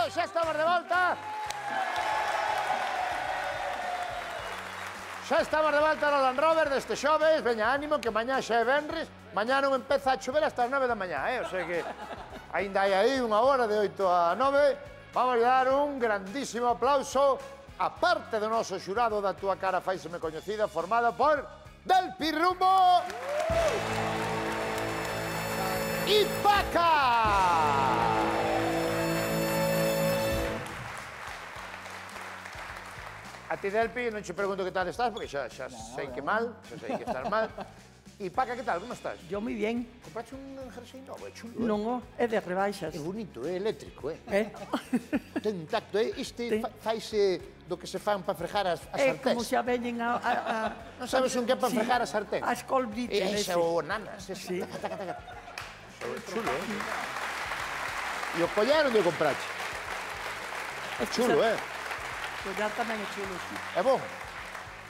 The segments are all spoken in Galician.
xa estamos de volta. Xa estamos de volta no Land Rover deste xoves. Veña, ánimo, que mañá xa é venres. Mañá non empeza a chover hasta as 9 da mañá, O sea que ainda hai aí unha hora de 8 a 9. Vamos a dar un grandísimo aplauso a parte do noso xurado da Túa Cara Faíseme Coñecida, formada por Del Pirrumbo e Paca. A ti, Delpi, non che pregunto que tal estás, porque xa sei que mal, xa sei que estás mal. E Paca, que tal, como estás? Yo moi bien. Compraste un jersey novo, é chulo, Non, é de rebaixas. É bonito, é eléctrico, Ten un tacto, Este faise do que se fan para fregar as sarténs. É como se veñen Non sabes un que é para fregar as sarténs? As colbrites. Ese o nanas, Sí. Chulo, E o collar onde o compraste? É chulo, O collar tamén é chulo, sí. É bon?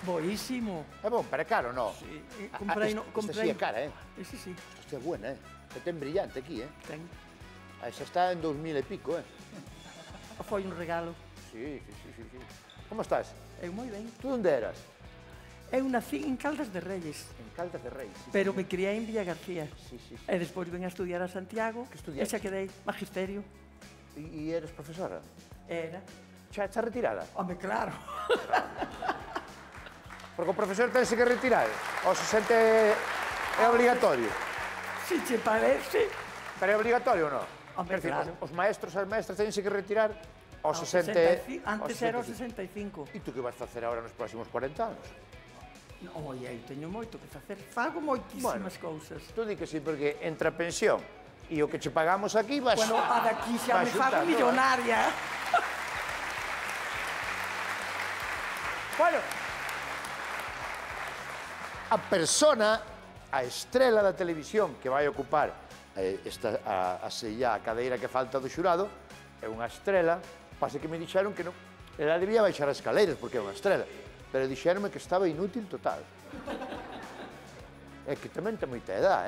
Boísimo. É bon, pero é caro, non? Sí. Esta sí é cara, Ese sí. Esta é buena, Que ten brillante aquí, Ten. Esa está en 2000 e pico, Foi un regalo. Sí. Como estás? Eu moi ben. Tú onde eras? Eu nací en Caldas de Reyes, En Caldas de Reis. pero me criei en Villa García. Sí. E despois ven a estudiar a Santiago. Que estudiaste? E xa quedei magisterio. E eres profesora? Era. Xa está retirada? Home, claro. Porque o profesor tense que retirar? Ou se sente... é obligatorio? Si che parece. Pero é obligatorio ou non? Home, claro. Os maestros e as maestras tense que retirar ao 60... Antes era o 65. E tú que vas facer agora nos próximos 40 anos? Oi, eu teño moito que facer. Fago moitísimas cousas. Tú di que sí, porque entre a pensión e o que che pagamos aquí vas... Bueno, a daqui xa me fago millonaria. Bueno, a persona, a estrela da televisión que vai ocupar a cadeira que falta do xurado, é unha estrela, pase que me dixeron que non, ela debía baixar as escaleiras porque é unha estrela, pero dixeronme que estaba inútil total. É que tamén ten moita edad,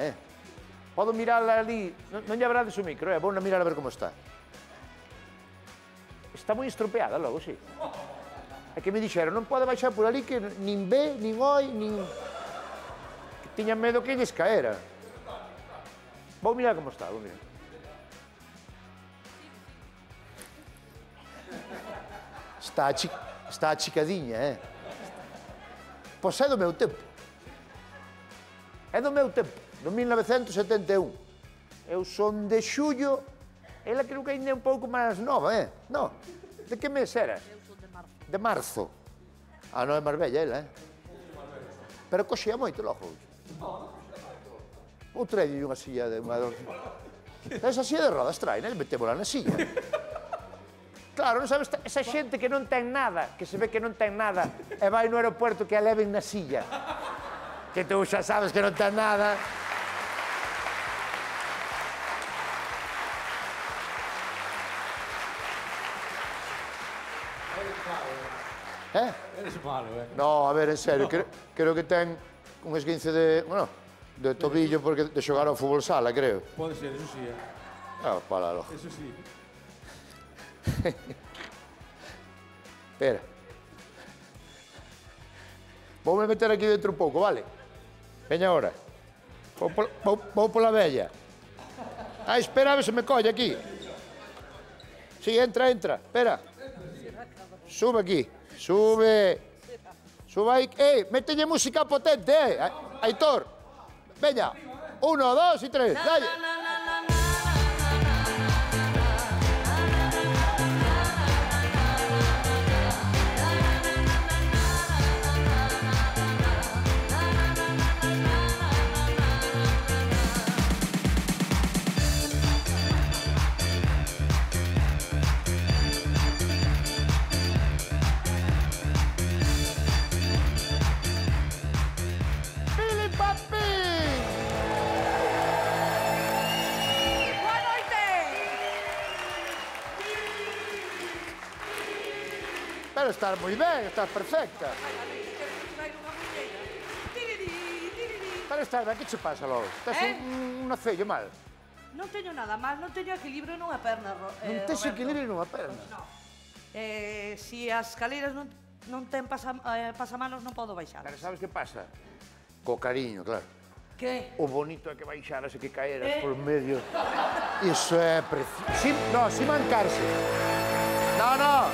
Podo mirala ali, non lle abrades o micro, vou na mirar a ver como está. Está moi estropeada logo, sí. É que me dixeron, non pode baixar por ali que nin ve, nin oi, nin... Que tiñan medo que lles caera. Vou mirar como está, vou mirar. Está achicadiña, Pois é do meu tempo. É do meu tempo, do 1971. Eu son de xullo, ela creo que ainda é un pouco máis nova, Non, de que mes era? Eu son de marzo. De marzo. Non é máis bella ela, Pero coxía moito logo. Ou trae unha silla de unha... Esa silla de rodas trae, metémola na silla. Claro, non sabes, esa xente que non ten nada, que se ve que non ten nada, e vai no aeropuerto que a leven na silla. Que tú xa sabes que non ten nada. Eres malo, No, a ver, en serio, creo que ten un esguince de, bueno, de tobillo porque de xogar ao fútbol sala, creo. Pode ser, eso sí, Para logo. Eso sí. Espera. Voume meter aquí dentro un pouco, vale? Veña ahora. Vou pola vella. Espera, a ver se me colle aquí. Sí, entra. Espera. Sube aquí. Sube. Sube aí. Mételle música potente, Aitor. Veña. 1, 2 e 3. Dalle. Pero estás moi ben, estás perfecta. Pero estás ben, que che pasa logo? Estás un acello mal. Non teño nada mal, non teño equilibrio nunha perna, Non tes equilibrio nunha perna. Non. Si as escaleiras non ten pasamanos, non podo baixar. Pero sabes que pasa? Co cariño, claro. Que? O bonito é que baixaras e que caeras por medio. Iso é precioso. No, si mancarse. No.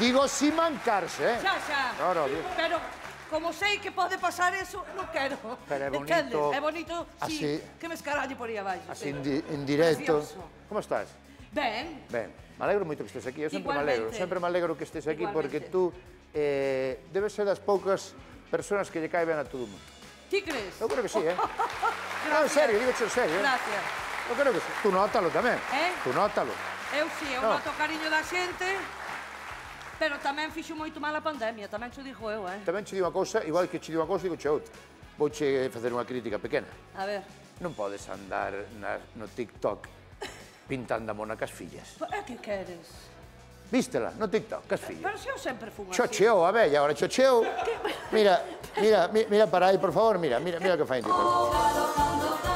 Digo si mancarse, eh? Xa. No, digo. Pero, como sei que pode pasar eso, non quero. Pero é bonito. Entendes? É bonito, así, sí, que me escaralle por aí abaixo. Así en directo. Precioso. Como estás? Ben. Ben, me alegro moito que estés aquí. Eu sempre me alegro. Igualmente. Sempre me alegro que estés aquí porque Igualmente. tú debes ser das poucas persoas que lle cae ben a todo o mundo. Ti crees? Eu creo que sí, eh? No, en serio, digo en serio, eh? Gracias. Eu creo que sí. Tú nótalo tamén. Tú nótalo. Eu sí, eu noto o cariño da xente, pero tamén fixo moito mal a pandemia, tamén xo dixo eu, eh? Tamén che digo unha cousa, igual que che digo unha cousa, digo che outra. Vouche facer unha crítica pequena. A ver. Non podes andar no TikTok pintando a mona cas fillas. Que queres? Vístela no TikTok, cas fillas. Pero se eu sempre fun así. Chocheou a bella, agora chocheou. Mira para aí, por favor, mira o que fai en TikTok.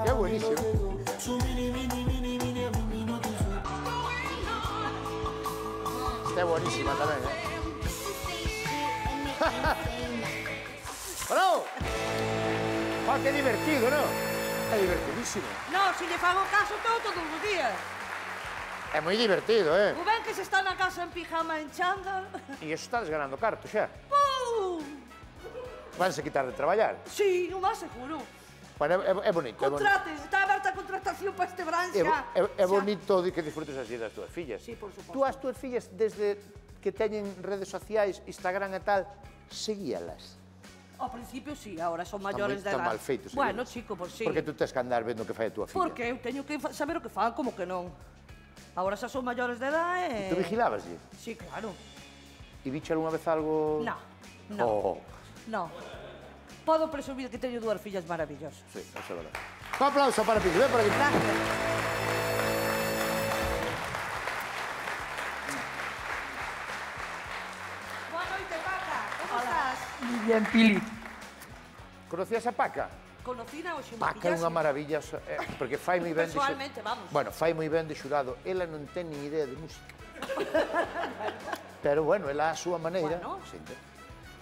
Qué buenísimo. Está buenísima también, ¿eh? ¡Bravo! ¡Ah, qué divertido, ¿no? Es divertidísimo. No, si lle fago caso todos os días. É moi divertido, eh? O ben que se está na casa en pijama en chándal. E iso estás ganando carto xa. ¡Pum! Vanse quitar de traballar. Sí, o máis seguro. Bueno, é bonito. Contrates, está aberta a contratación para este verán xa. É bonito de que disfrutes así das túas fillas. Sí, por suposto. Tú as túas fillas, desde que teñen redes sociais, Instagram e tal, seguíalas. Ao principio sí, ahora son maiores de edad. Está mal feito. Bueno, chico, por sí. Porque tú tens que andar vendo o que fai a túa filla. Porque eu teño que saber o que fan, como que non. Ahora xa son maiores de edad e... Tú vigilabaslle? Sí, claro. E biche algunha vez algo... No. No. Podo presumir que teño dúas fillas maravillosas. Sí, eso é verdade. Un aplauso para Pili, ven por aquí. Gracias. Boa noite, Paca. Como estás? Bien, Pili. Conocías a Paca? Conocina hoxe me Paca é unha maravilla, porque fai moi ben... Personalmente, vamos. Bueno, fai moi ben de xurado. Ela non ten ni idea de música. Pero, bueno, ela a súa maneira... Bueno.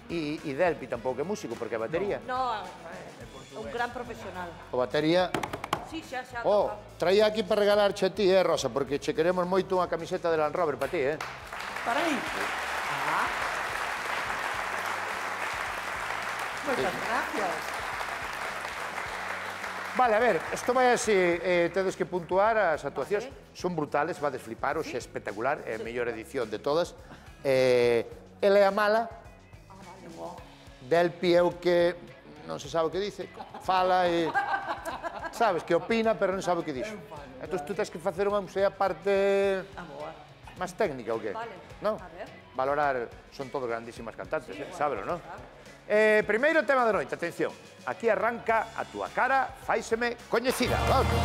E Delpi tampouco é músico, porque é batería. No, é un gran profesional. O batería... Sí, xa Oh, toca. traía aquí para regalarche a ti, Rosa, porque che queremos moito unha camiseta de Land Rover para ti, Para mí. Muchas gracias. Vale, a ver, isto vai así, tedes que puntuar as actuacións. Son brutales, vades flipar, hoxe é espectacular, é a mellor edición de todas. Ela é a mala. Delpi é o que non se sabe o que dice, fala e... Sabes, que opina, pero non sabe o que dixo. Entón, tú tens que facer unha parte máis técnica, ou que? Vale, Non? a ver. Valorar, son todos grandísimas cantantes, sábelo, non? Primeiro tema da noite, atención. Aquí arranca A túa cara fáiseme coñecida. Vamos.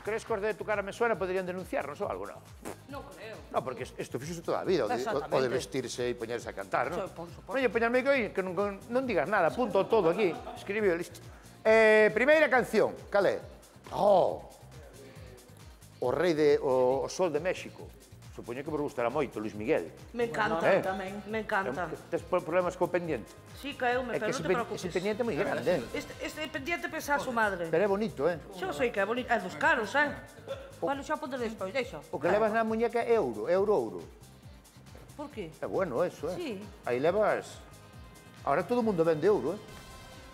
Crees que os de Tu cara me suena poderían denunciarnos ou algo, non? Non creo. No, porque isto fixose toda a vida, o de vestirse e poñerse a cantar, non? Sí, por suposto. Non lle poñarme que non digas nada, apunto todo aquí, escribío listo. Primeira canción, cal é? Oh, o rei de o Sol de México. Supoño que vos gustará moito, Luis Miguel. Me encanta, tamén. me encanta. Tes problemas co pendiente? Sí, caeume, É que pero non te preocupes. ese pendiente é moi grande, Este pendiente pesa a su madre. pero é bonito, Xo sei que é bonito, é dos caros, Bueno, xa podes despois, deixa. O que levas na muñeca é ouro, ouro. Por qué? É bueno eso, Sí. Aí levas... Ahora todo o mundo vende ouro,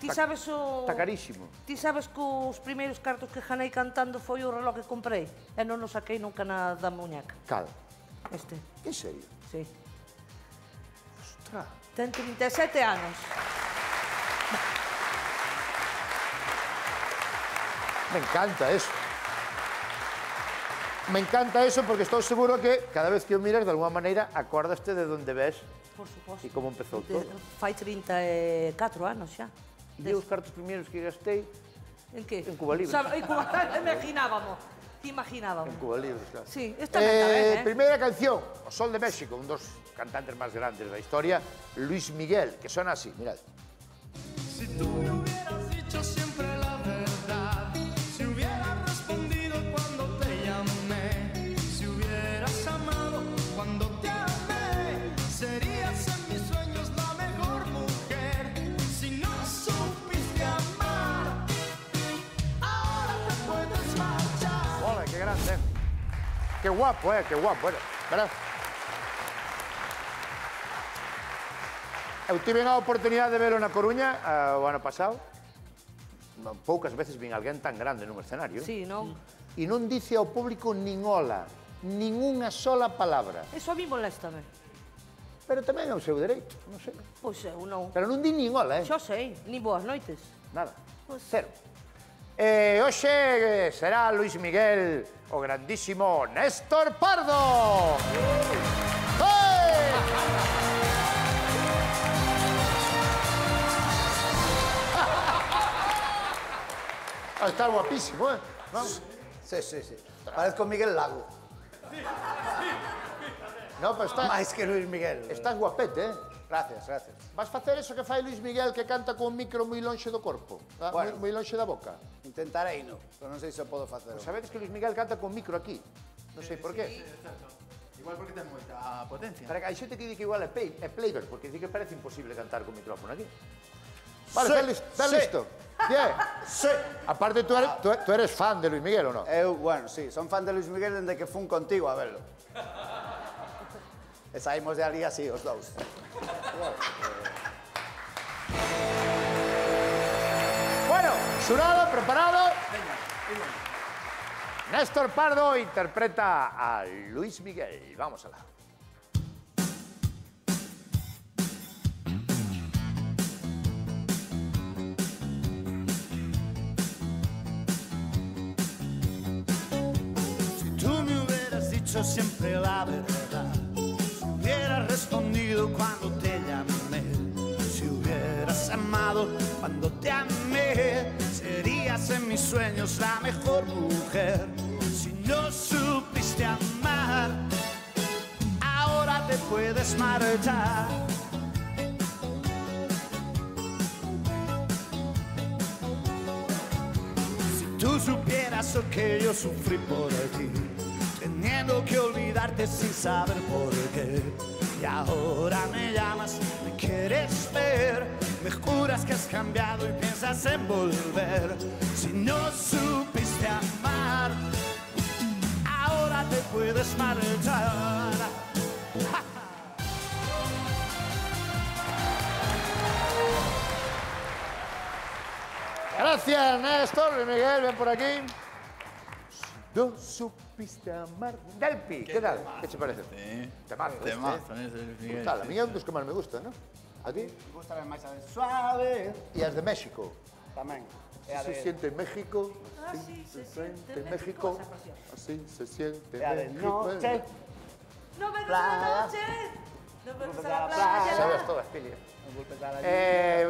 Ti sabes o... Está carísimo. Ti sabes que os primeiros cartos que ganei cantando foi o reloj que comprei e non o saquei nunca na da muñeca. Cal? Este, En serio? sí. Ostras. Ten 37 anos. Me encanta eso. Me encanta eso porque estou seguro que cada vez que o miras, de alguma maneira, acordaste de onde ves Por suposto. e como empezou todo. Fai 34 anos xa. E os cartos primeiros que gastei En que? En Cuba Libre. En Cuba Imaginábamos. en Cuba Libre, claro. Sí, esta tamén, Primeira canción, O Sol de México, un dos cantantes máis grandes da historia, Luis Miguel, que sona así, mirad. Si tú me hubieras dicho siempre la verdad, si hubieras respondido cuando te llamé, si hubieras amado cuando te amé, serías en mis sueños la mejor mujer. Si no supiste amar, ahora te puedes marchar. Hola, qué grande. Qué guapo, qué guapo. Verás. Eu tive a oportunidade de velo na Coruña o ano pasado. Poucas veces vin alguén tan grande nun escenario. Sí, non? E non dice ao público nin hola, nin unha sola palabra. Eso a mí moléstame. Pero tamén é o seu dereito, non sei. Pois eu non. Pero non di nin hola, Xo sei, nin boas noites. Nada. Cero. Hoxe será Luis Miguel o grandísimo Néstor Pardo. Está guapísimo, ¿eh? ¿No? Sí. Parezco Miguel Lago. No, pero está... Máis que Luis Miguel. Estás guapete, ¿eh? Gracias. Vas facer eso que fai Luis Miguel, que canta con un micro moi lonxe do corpo? Bueno. Moi lonxe da boca? Intentarei, no. Pero non sei se o podo facer. Sabedes que Luis Miguel canta con micro aquí? Non sei por qué. Igual porque ten moita potencia. Pero hai xente que di que igual é playback, porque di que parece imposible cantar con micrófono aquí. Vale, ¿estás listo? Bien. Sí. Aparte, tú eres fan de Luis Miguel, ¿o no? Bueno, sí, son fan de Luis Miguel dende que fun contigo a verlo. E saímos de ali así, os dous. Bueno, xurado, preparado. Néstor Pardo interpreta a Luis Miguel. Vamos alá. Siempre la verdad, si hubieras respondido cuando te llamé, si hubieras amado cuando te amé, serías en mis sueños la mejor mujer. Si no supiste amar, ahora te puedes marchar. Si tú supieras lo que yo sufrí por ti, teniendo que olvidarte sin saber por qué. Y ahora me llamas, me quieres ver, me juras que has cambiado y piensas en volver. Si no supiste amar, ahora te puedes marchar. Gracias, Néstor. Luis Miguel, ven por aquí. No supiste amar. Delpi, ¿qué tal? ¿Qué te parece? Sí. Temazo. Temazo, ese Luis Miguel. Brutal, a mí é un dos que máis me gusta, ¿no? A ti? Me gusta máis a de Suave. E as de México. Tamén. Se siente en México. Así se siente en México. México. Así se siente E a de México. Noche. No me Playa. noche. No me Vamos gusta a la la playa. Sabes todas, Pili.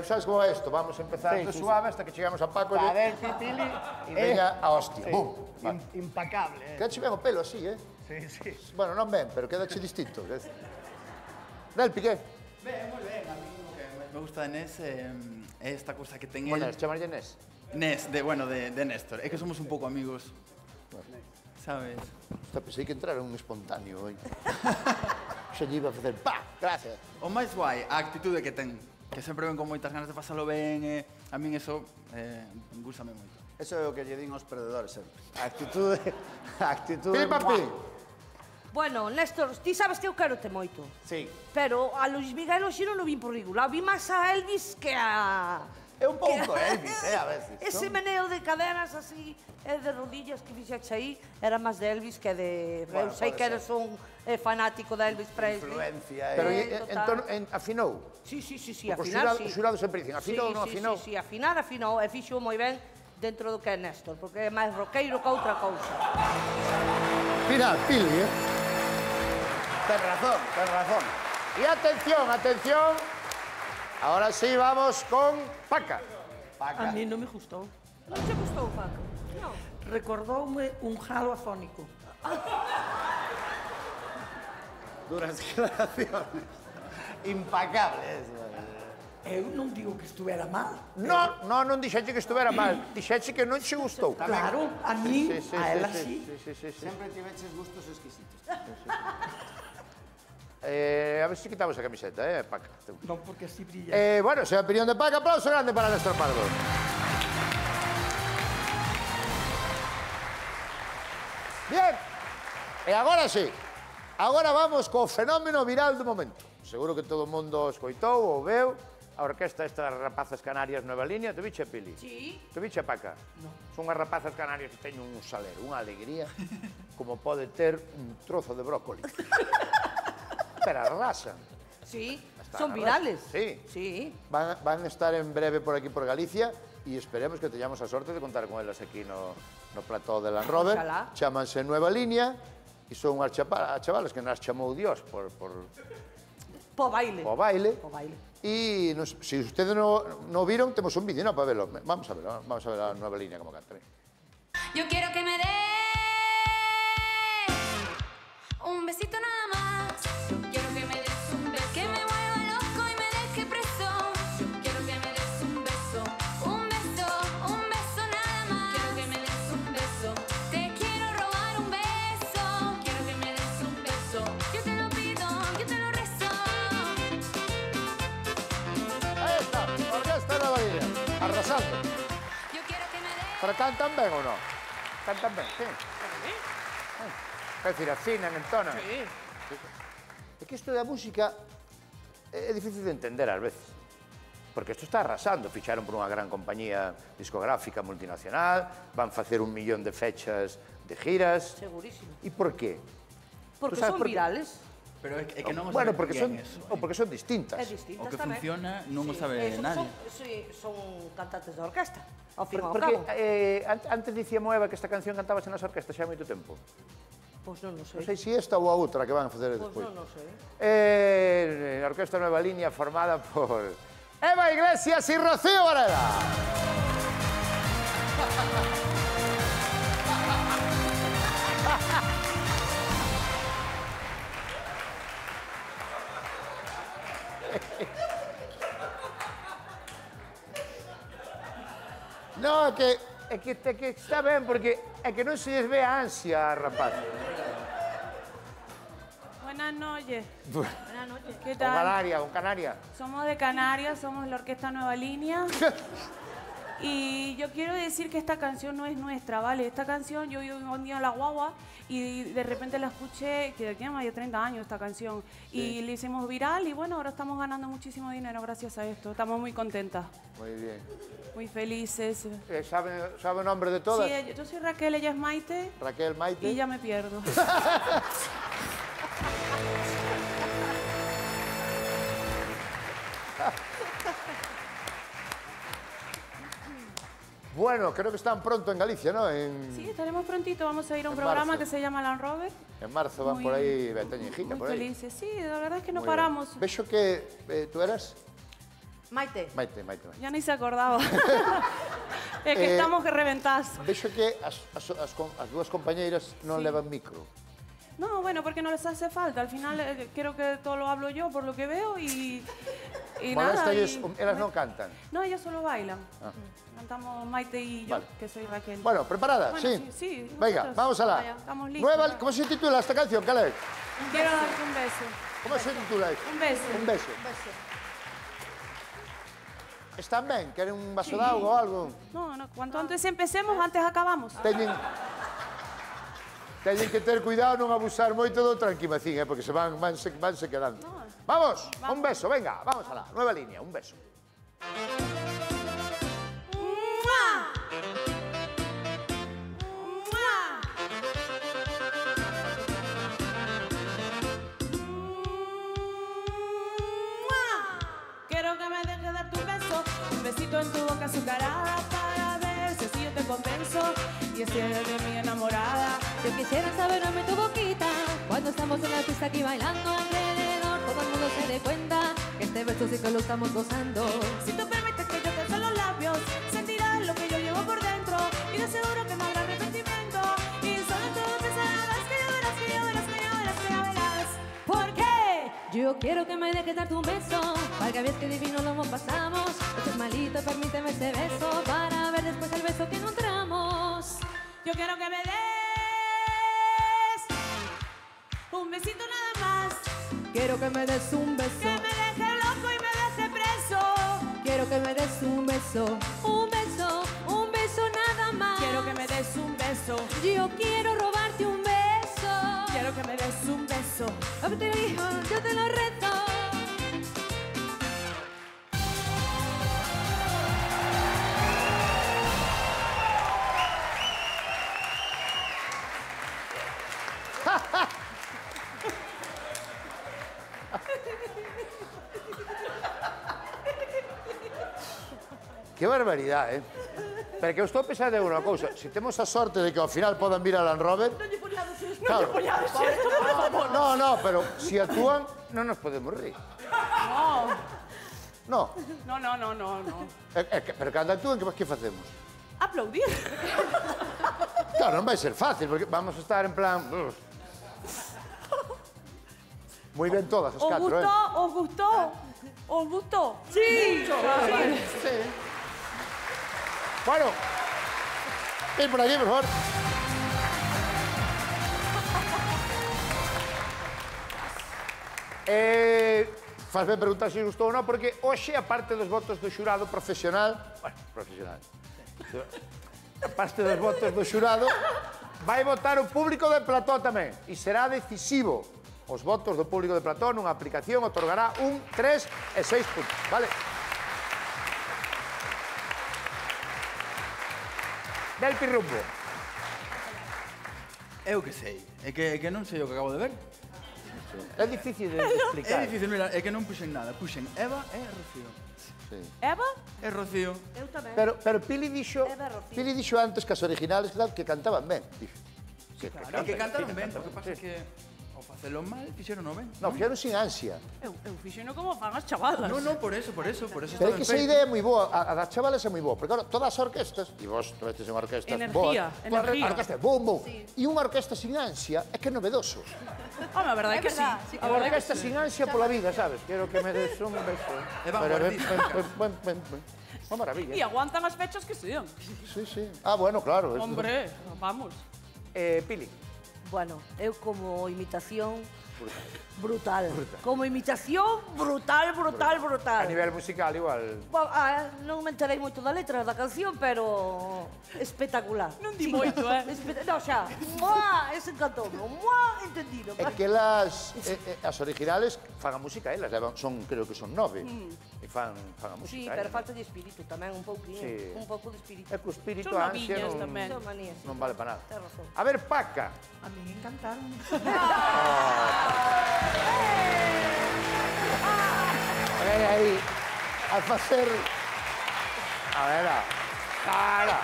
¿Sabes cómo es esto? Vamos a empezar de suave hasta que llegamos a Paco A ver, Pipili. y venga a hostia. Bum. Vale. Impacable, Quedache ben o pelo así, eh? Sí. Bueno, non ben, pero quedache distinto. Delpi, que? Ben, moi ben. A mí o que me gusta de Nes é esta cousa que ten Bueno, el... chamarlle Nes. Nes, de Néstor. É que somos un pouco amigos. Sabes? Hasta pensei que entrara un espontáneo hoy. Xa lle iba a facer pa, gracias. O máis guai, a actitude que ten. Que sempre ven con moitas ganas de pasalo ben. A min eso gústame moito. Eso é o que lle din aos perdedores sempre. A actitude... A actitude... Pi, papi. Bueno, Néstor, ti sabes que eu quero te moito. Sí. Pero a Luis Miguel hoxe non o vin por regular. Vi máis a Elvis que a... É un pouco Elvis, a veces. Ese meneo de cadenas así, de rodillas que fixeche aí, era máis de Elvis que de... Bueno, eu sei pode que eres ser. un fanático de Elvis Presley. Influencia. Pero total. afinou? Sí, Porque afinar, os xurados sempre dicen, afinou ou non afinou? Sí, afinar, afinou, e fixo moi ben dentro do que é Néstor, porque é máis roqueiro que outra cousa. final, Pili, ¿eh? Ten razón, ten razón. Y atención, atención. Ahora sí vamos con Paca. A mí non me gustou. Non te gustou, Paco? Non. Recordoume un jalo afónico. Duras declaraciones. Impecables. Eu non digo que estuvera mal. Non dixeche que estuvera mal. Dixeche que non che gustou. Claro, a mí, a ela sí. Siempre tiveches gustos exquisitos. A ver si quitamos a camiseta, Paca. Non porque así brilla. Bueno, esa é a opinión de Paca. Aplauso grande para Néstor Pardo. Bien. E agora sí. Agora vamos co fenómeno viral do momento. Seguro que todo o mundo escoitou ou veu a orquesta estas rapazas canarias Nueva Línea. Te viche, Pili? Sí. Te viche, Paca? Non. Son as rapazas canarias que teñen un salero, unha alegría, como pode ter un trozo de brócoli. Pero arrasan. Sí. Hasta Son arrasan. virales. Sí. Sí. Van a estar en breve por aquí, por Galicia, e esperemos que teñamos a sorte de contar con elas aquí no plató de Land Rover. Ojalá. Chámanse Nueva Línea e son as chavalas que nas chamou Dios por Po baile. o baile. Po baile. E si ustedes no vieron, temos un vídeo, ¿no? Para verlo. Vamos a ver a Nueva Línea como canta. Yo quiero que me des un besito nada más. Yo quiero que me des un beso, que me vuelva loco y me deje preso. Yo quiero que me des un beso, un beso nada más. Quiero que me des un beso, te quiero robar un beso. Quiero que me des un beso, yo te lo pido, yo te lo rezo. Ahí está, orquesta Nueva Línea, arrasando. Yo quiero que me des. Pero cantan ben ou non? Cantan ben, sí. É dicir, afinan, entonan. Sí. É que isto da música é difícil de entender ás veces. Porque isto está arrasando. Ficharon por unha gran compañía discográfica multinacional, van facer 1 millón de fechas de giras. Segurísimo. E por qué? Porque sabes son por qué? virales. Pero é que non o Bueno, sabe porque son, bien eso. ou porque son distintas. É distintas O que tamén. funciona non o Sí, sabe nadie. Son cantantes de orquesta, ao fin e ao Porque cabo. antes dicía Moeva que esta canción cantabas nas orquestas xa hai moito tempo. Pois non o sei. Non sei se esta ou a outra que van a facer Pois despois. non o sei. A Orquesta Nueva Línea formada por Eva Iglesias y Rocío Varela. No, é que está ben, porque é que non se lles ve a ansia, rapaz. Buenas noches. Buenas noches. ¿Qué Con tal? Canaria. Somos de Canarias, somos la Orquesta Nueva Línea. Y yo quiero decir que esta canción no es nuestra, ¿vale? Esta canción yo iba un día a la guagua y de repente la escuché, que tiene más de 30 años esta canción, y le hicimos viral y bueno, ahora estamos ganando muchísimo dinero gracias a esto. Estamos muy contentas, Muy bien. muy felices. ¿Sabe el nombre de todas? Sí, yo soy Raquel, ella es Maite Raquel, Maite. y ya me pierdo. Bueno, creo que están pronto en Galicia, ¿no? Sí, estaremos prontito, vamos a ir a un En programa marzo. que se llama Land Rover. En marzo van Muy- por ahí Betania y Jica, Muy por ahí. felices, sí, la verdad es que no Muy bien. paramos. Vexo que tú eras Maite. Maite. Ya ni se acordaba. Es que estamos que reventás. Vexo que as dúas compañeiras non Sí. levan micro. No, bueno, porque no les hace falta. Al final creo que todo lo hablo yo por lo que veo y nada. Moléstalles, y- elas non cantan. No, ellas solo bailan. Cantamos Maite y yo, Vale. que soy Raquel. Bueno, ¿preparadas? Bueno, sí. sí, Venga, nosotros, vamos a la. vaya, estamos listos. ¿Cómo se titula esta canción, Caleb? Quiero darte un beso. ¿Cómo se titula esto? Un beso. Un beso. Están ben? Queren un vaso de auga ou algo? No, cuanto antes empecemos, antes acabamos. Teñen que ter cuidado non abusar moito do tranquimacín, porque vanse quedando. No. Vamos, un beso, venga, vamos a la Nueva Línea, un beso. ¡Mua! ¡Mua! ¡Mua! Quiero que me dejes dar tu beso, un besito en tu boca azucarada para ver si así yo te convenzo y si eres de mi enamorada. Yo quisiera saberme tu boquita cuando estamos en la pista aquí bailando alrededor. Todo el mundo se dé cuenta que este beso sí que lo estamos gozando. Si tú permites que yo te beso los labios, sentirás lo que yo llevo por dentro y de seguro que no habrá arrepentimiento. Y solo tú pensarás que ya verás, que ya verás, que ya verás, que ya verás. ¿Por qué? Yo quiero que me dejes darte un beso, para que veas que divino lo pasamos. Esto es malito, permíteme ese beso, para ver después el beso que encontramos. Yo quiero que me des un besito nada más, Quiero que me des un beso, que me deje loco y me deje preso. quiero que me des un beso, un beso, un beso nada más. Quiero que me des un beso, Yo quiero robarte un beso. quiero que me des un beso. A ver, te lo digo, yo te lo reto. Que barbaridade, Pero que eu estou pensando en unha cousa. Se temos a sorte de que ao final podan vir a Land Rover... Claro. No, pero si actúan, non nos podemos rir. No. No. Pero cando actúan, que facemos? Aplaudir. Claro, non vai ser fácil, porque vamos a estar en plan... Moi ben todas as ¿Os catro, gustó? ¿Os gustó? ¿Os gustó? Sí. Sí. Bueno, ven por aquí, por favor. Faz ben preguntar se gustou ou non, porque hoxe, a parte dos votos do xurado profesional... Bueno, profesional. A parte dos votos do xurado, vai votar o público de Plató tamén. E será decisivo. Os votos do público de Plató nunha aplicación otorgará 1, 3 e 6 puntos, vale? Del Pirrumbo. Eu que sei. É que non sei o que acabo de ver. É difícil de É explicar. difícil, mira, é que non puxen nada. Puxen Eva e Rocío. Eva? E Rocío. Eu tamén. Pero Pili dixo antes que as originales que cantaban ben. Dixo. Sí, E que cantaron ben, o que pasa é que ao facelo mal, fixeron ben. Non, fixeron sin ansia. Eu fixeno como fan as chavalas. Non, por eso Pero está é ben que esa feito. idea é moi boa, a das chavalas é moi boa, porque claro, todas as orquestas, e vos estes en orquestas Energía, boas, energía. a orquesta, bum, e unha orquesta sin ansia é que é novedoso. Home, a verdade é que sí. A orquesta sin ansia pola vida, sabes? Quero que me des un beso. É vanguardista. Ben. Unha maravilla. E aguantan as fechas que sean. Sí. Ah, bueno, claro. Hombre, vamos. Pili. Bueno, eu como imitación brutal. Como imitación brutal. A nivel musical igual. Bueno, non me enterei moito da letra da canción, pero espectacular. Non di moito, No, xa, ese encantoume, entendido. É que elas, as originales fan a música, elas creo que son 9. E fan a música. Sí, pero falta de espírito tamén, un pouquinho, Sí. un pouco de espírito. É que o espírito Son a ansia noviñas tamén. Son manías. non vale para nada. Tes razón. A ver, Paca. A mí me encantaron. A ver aí, a facer... A ver, cara.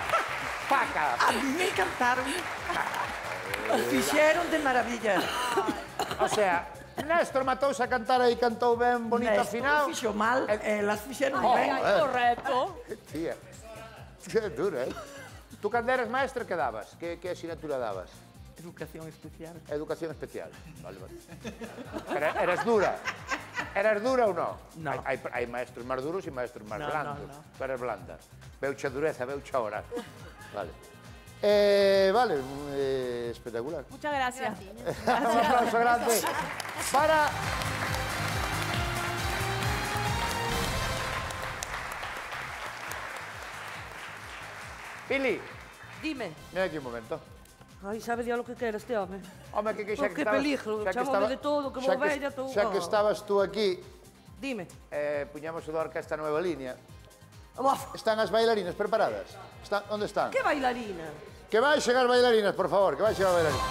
Paca. A mí me encantaron. O fixeron de maravilla. O sea, Néstor matouse a cantar aí, cantou ben bonito Néstor afinado. fixo mal, las fixeron ben. Correcto. Tía, que dura, Tú cando eras maestra, que dabas? Que asignatura dabas? Educación especial. Educación especial. Vale. Pero eras dura. Eras dura ou non? No. Hai maestros máis duros e maestros máis No, blandos. no. Tú eres blanda. Veucha dureza, veucha orar. Vale. Vale, espectacular. Muchas gracias. Un aplauso grande para... Pili, Dime. mira aquí un momento. Ai, sabe Dios lo que quere este home. Home, que xa Oh, que que estabas... peligro, xa que chámame de todo, que xa vou bella, todo. Xa que estabas tú aquí, Dime. puñamos o da orquesta Nueva Línea. Bof, Están as bailarinas preparadas? Onde están? que bailarina. Que vai chegar bailarinas, por favor, que vai chegar bailarinas.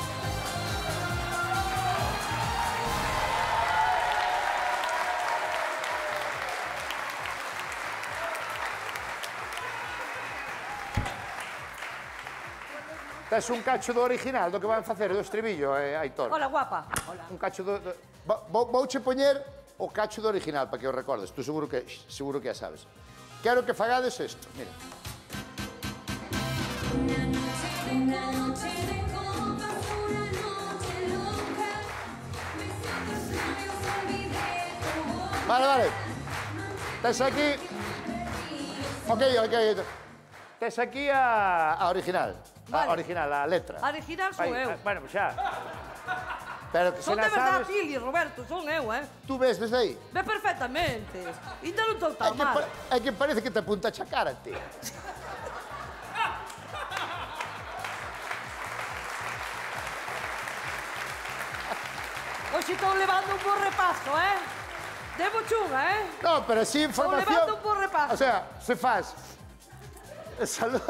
Tes un cacho do original do que van facer do estribillo, Aitor. Hola, guapa. Hola. Un cacho do... Vouche poñer o cacho do original para que o recordes. Tú seguro que ya sabes. Quero que fagades isto, mira. Una noche de copas, una noche loca. Me siento extraño, olvidé tu boca. Vale. Tes aquí... Ok. Tes aquí a original. Vale. A original, a letra. Original sou eu. Bueno, pues xa. Pero que se Son de la verdad, sabes... Pili, Roberto, son eu, Tú ves desde aí? Ve perfectamente. Ainda non estou tan mal. É que parece que te apunta a chacar a ti. Hoxe estou levando un bo repaso, Debo chunga, No, pero así información... Estou levando un bo repaso. O sea, se faz... Salud...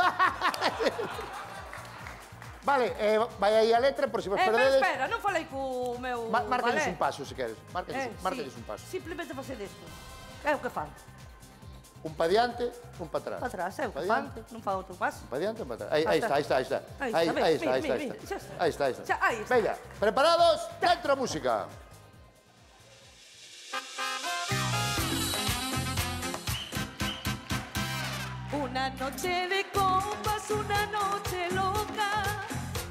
Vale, vai aí a letra, por si vos Pero perdedes... espera, non falei co meu... Márcalles balé. un paso, se queres. Márcalles Sí. un paso. Simplemente facer isto. É o que fan. Un pa diante, un pa atrás. Para atrás, é o que Pa fan. diante, Non fan outro paso. un pa diante, un pa atrás. Aí está. Aí está, mira, Aí está. Xa, aí está. Venga, preparados, dentro a música. Una noche de copas, una noche loca.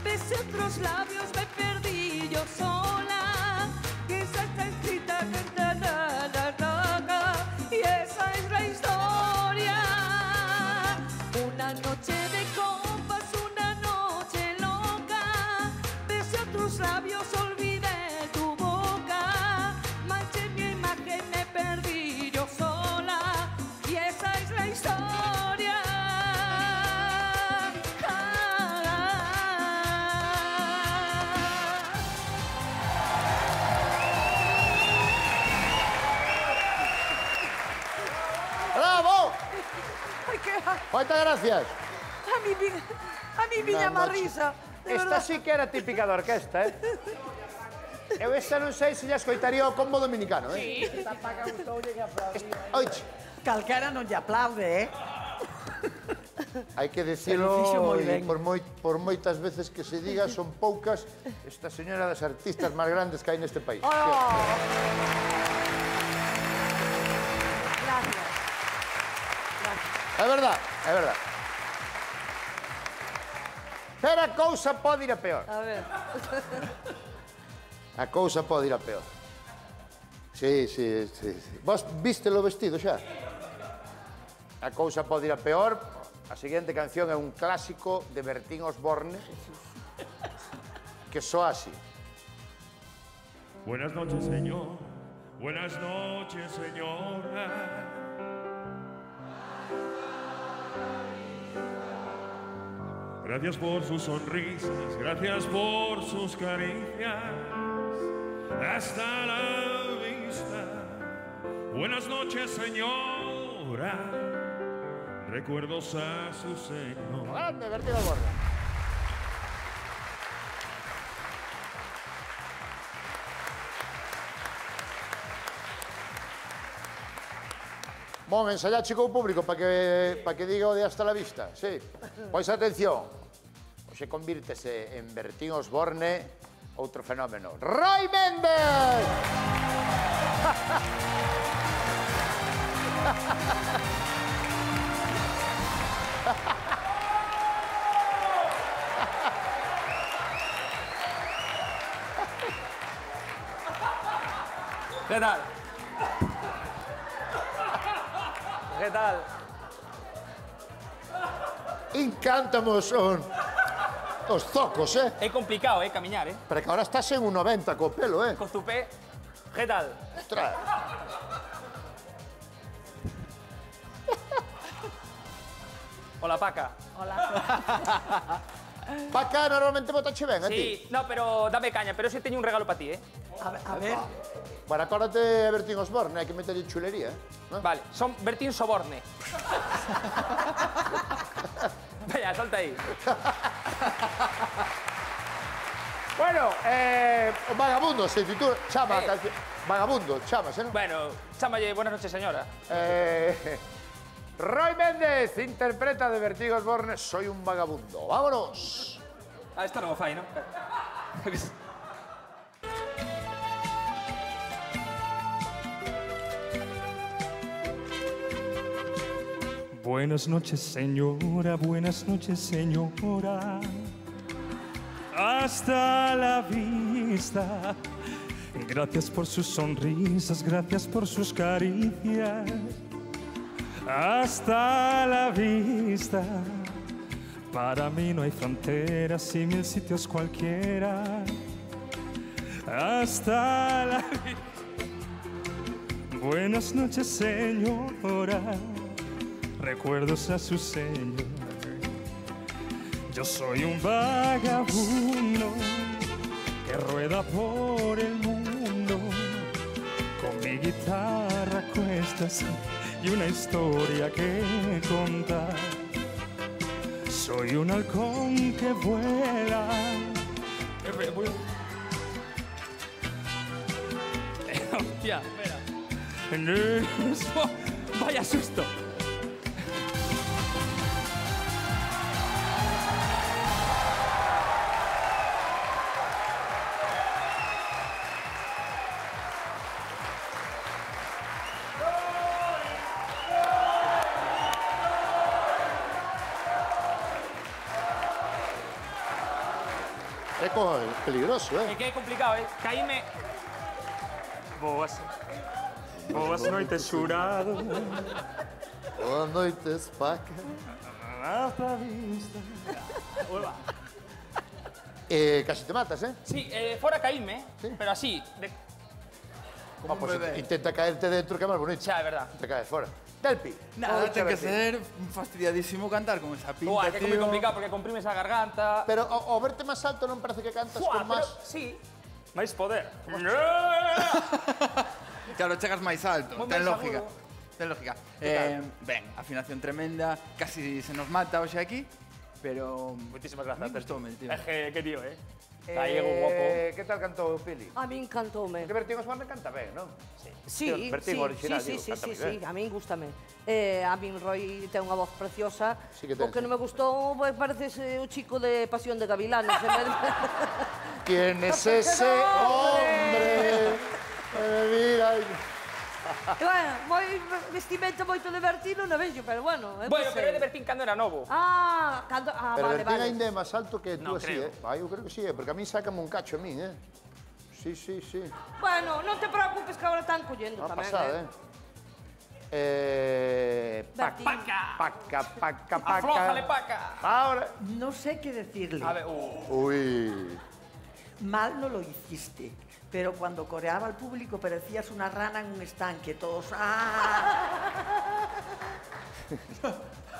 Besé otros labios, me perdí yo sola. Esa está escrita, y esa es la historia. Una noche de copas, una noche loca. Besé otros labios, olvidé tu boca. Manché mi imagen, me perdí yo sola. Y esa es la historia. ¡Bravo! Ai, que... Moitas gracias. A mi viña má Mochi. risa. De Esta verdad. sí que era típica da orquesta, Eu esta non sei se lla escoitaría o combo dominicano, Sí. Oiche, Calquera non lle aplaude, hai que Pero decirlo, fixo moi e ben. por moitas veces que se diga, son poucas esta señora das artistas máis grandes que hai neste país. Gracias. É verdad. Pero a cousa pode ir a peor. A ver. A cousa pode ir a peor. Sí. Vos viste o vestido xa? A cousa pode ir a peor. A seguinte canción é un clásico de Bertín Osborne que soa así. Buenas noches, señor. Buenas noches, señora. Gracias por sus sonrisas, gracias por sus caricias. Hasta la vista. Buenas noches, señora. Recuerdos a su señor. Grande, Bertín Osborne. Bon, ensayache co público para que diga o de hasta la vista, sí. Pois atención, hoxe convírtese en Bertín Osborne outro fenómeno. Roy Méndez! ¿Qué tal? ¿Qué tal? Encántamos os zocos, Es complicado, caminar, Pero que ahora estás en un 90 co pelo, Con tu pé. ¿Qué tal? Ostras. Hola, Paca. Paca normalmente botache ben a ti. Sí, no, pero dame caña, pero ese teño un regalo para ti, A ver. Bueno, acórdate de Bertín Osborne, hai que meterlle chulería, ¿no? Vale, son Bertín Soborne. Vaya, salta ahí. Bueno, o Vagabundo se titula, chama a canción. Vagabundo, chamase, non? Bueno, chámalle, buenas noches, señora. Roy Méndez interpreta de Bertín Osborne Soy un vagabundo. ¡Vámonos! Esta non o fai, non? Buenas noches, señora, buenas noches, señora. Hasta la vista. Gracias por sus sonrisas, gracias por sus caricias. Hasta la vista. Para mí no hay fronteras y 1000 sitios cualquiera. Hasta la vista. Buenas noches, señora. Recuerdos a su señor. Yo soy un vagabundo que rueda por el mundo con mi guitarra a cuestas y una historia que contar. Soy un halcón que vuela. Hostia, espera. Vaya susto. É peligroso, É que é complicado, caíme... Boas noites, xurado. Boa noite, Paca. Hasta vista. Casi te matas, eh? Sí, fora caíme, pero así, de... Como un bebé. Intenta caerte dentro, que é máis bonito. Xa, é verdad. Te caes fora. Delpi. Nada, ten que ser fastidiadísimo cantar con esa pinta, Buah, que é moi complicado porque comprimes a garganta. Pero ao verte máis alto non parece que cantas Buah, con máis... Sí. Máis poder. Claro, chegas máis alto, Moi ten máis lógica. agudo. Ten lógica. Ben, afinación tremenda, casi se nos mata hoxe aquí, pero... Moitísimas A mí grazas. gustoume, tío. Que tío, Gallego guapo. Que tal cantou o Pili? A min encantoume. Que Bertín Osborne canta ben, non? Sí, Bertín original, digo, canta moi ben. a min gústame. A min Roy ten unha voz preciosa. Sí que O ten, que sí. non me gustou, pues, parece o chico de Pasión de Gavilanes. ¿Quién es ese hombre? Mira... Bueno, moi vestimenta moito de Bertín non a vexo, pero bueno. Bueno, pero é de Bertín cando era novo. Pero Pero vale, Bertín vale. ainda é máis alto que tú No, así, creo. Eu creo que sí, porque a mí sácame un cacho a mí, Sí. Bueno, non te preocupes que agora están collendo Unha tamén. pasada, Bertín. Paca. Aflójale, Paca. Ahora. No sé qué decirle. A ver, Uy. Mal no lo hiciste, pero cuando coreaba al público parecías una rana en un estanque, todos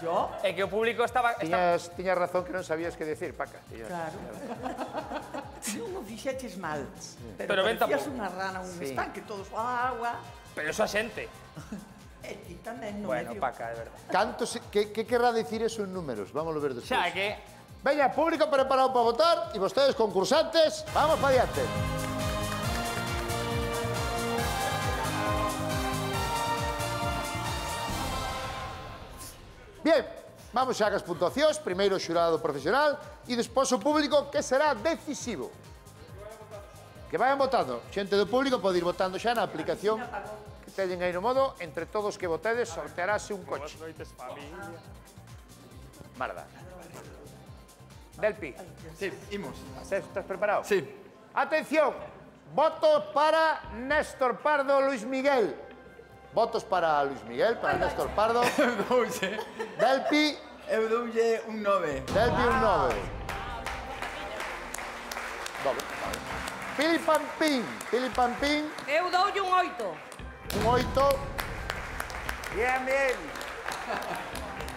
Yo, É que o público estaba... Tiñas razón que non sabías que decir, Paca. claro. No fixeches mal, Pero ven parecías tampouco. una rana en un Sí. estanque, todos agua. Pero eso a xente. E ti tamén non Bueno, me dio. Paca, de verdad. ¿Qué querrá decir eso en números? Vamos a ver despois. Xa, é que... Veña, público preparado para votar y vostedes, concursantes, vamos para adiante. Bien, vamos xa as puntuacións. Primeiro o xurado profesional e despois o público, que será decisivo. Que vayan votando. Xente do público pode ir votando xa na aplicación que teñen aí no modo. Entre todos que votedes sortearase un coche. Boas noites, familia. Marda. Delpi, Sí, imos. ¿estás preparado? Sí. Atención, votos para Néstor Pardo, Luis Miguel. Votos para Luis Miguel, para Néstor Pardo. Doulle. Delpi, Eu doulle un 9. Delpi un 9. Dobre. Pili Pampín, Eu doulle un 8. un 8. Bien, bien.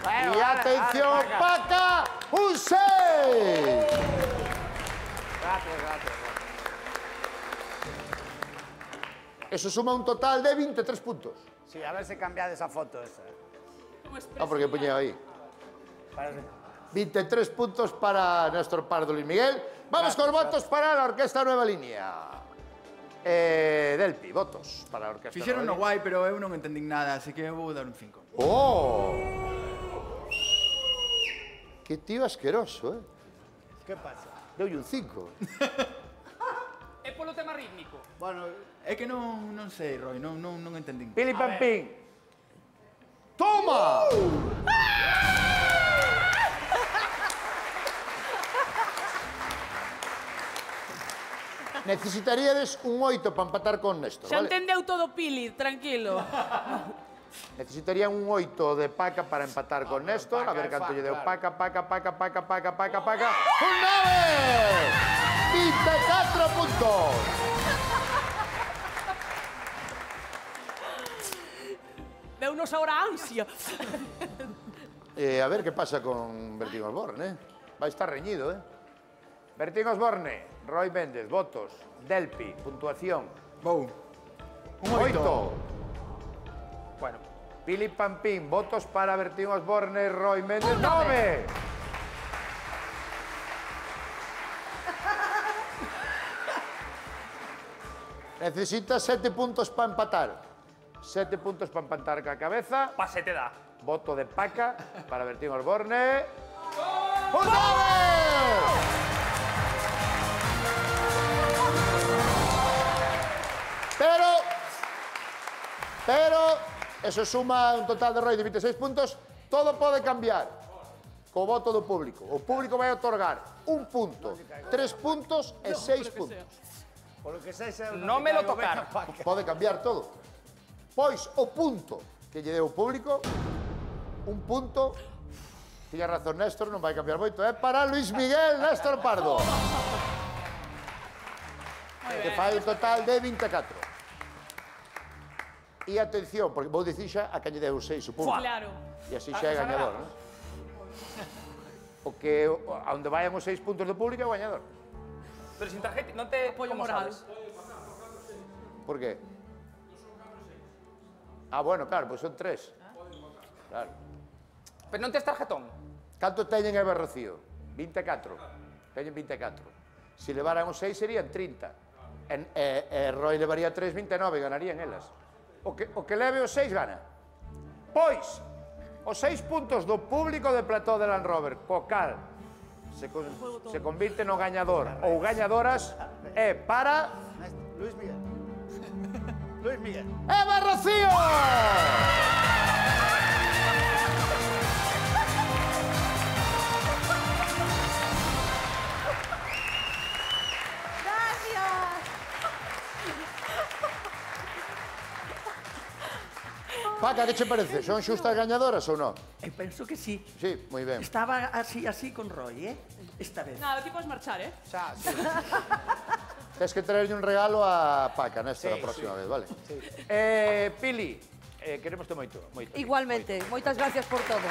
Y atención, Paca, un 6. Gracias. Eso suma un total de 23 puntos. Sí, a ver si cambiad esa foto esa. Ah, porque ponía ahí. 23 puntos para Néstor Pardo, Luis Miguel. Vamos con votos para la Orquesta Nueva Línea. Delpi, votos para la Orquesta Fixeron no Nueva Línea. guai, pero eu non entendín nada, así que eu vou dar un 5. ¡Oh! ¡Qué tío asqueroso, eh! ¿Qué pasa? Deulle un 5. É polo tema rítmico. Bueno, é que non sei, Roy, non entendín. Pili Pampín. Toma! Necesitaríades un 8 para empatar con Néstor, Xa vale? entendeu todo Pili, tranquilo. Necesitarían un 8 de Paca para empatar con Néstor. A ver canto lle deu Paca. Un 9! 24 puntos. Deunos ahora ansia. A ver que pasa con Bertín Osborne, Vai estar reñido, Bertín Osborne, Roy Méndez, votos. Delpi, puntuación. Vou. Un 8. Bueno. Pili Pampín, votos para Bertín Osborne, Roy Méndez, 9. Necesitas 7 puntos para empatar. 7 puntos para empatar ca cabeza. Pase te dá. Voto de Paca para Bertín Osborne. ¡Un 9! Pero, eso suma un total de Roy de 26 puntos. Todo pode cambiar co voto do público. O público vai otorgar 1 punto, 3 puntos e 6 puntos. Por lo que sexa... Non me lo tocaron. Pode cambiar todo. Pois o punto que lle deu o público, 1 punto, tiña razón Néstor, non vai cambiar moito, é para Luis Miguel Néstor Pardo. Que fai un total de 24. E atención, porque vou dicir xa a que lle deu 6 o público. Claro. E así xa é gañador, non? O que, a onde vayan os 6 puntos do público é o gañador. Pero sin tarjeta, non te... Apoyo como moral. sabes? Por qué? Ah, bueno, claro, pois son 3. Claro. Pero non tes tarjetón. Canto teñen Eva e Rocío? 24. Teñen 24. Se levaran os 6 serían 30. E Roy levaría 3, 29, ganarían elas. O que leve os 6 gana. Pois, os 6 puntos do público de Plató de Land Rover, co cal se convirte no gañador ou gañadoras, é para... Luis Miguel. Luis Miguel. Eva Rocío! Paca, que che parece? Son xustas gañadoras ou non? Penso que sí. Sí, moi ben. Estaba así con Roy, esta vez. Nada, ti podes marchar, Xa, sí. Tens que traerlle un regalo a Paca, Néstor, a próxima vez, vale? Sí. Pili, queremos moito. Igualmente, moitas gracias por todo.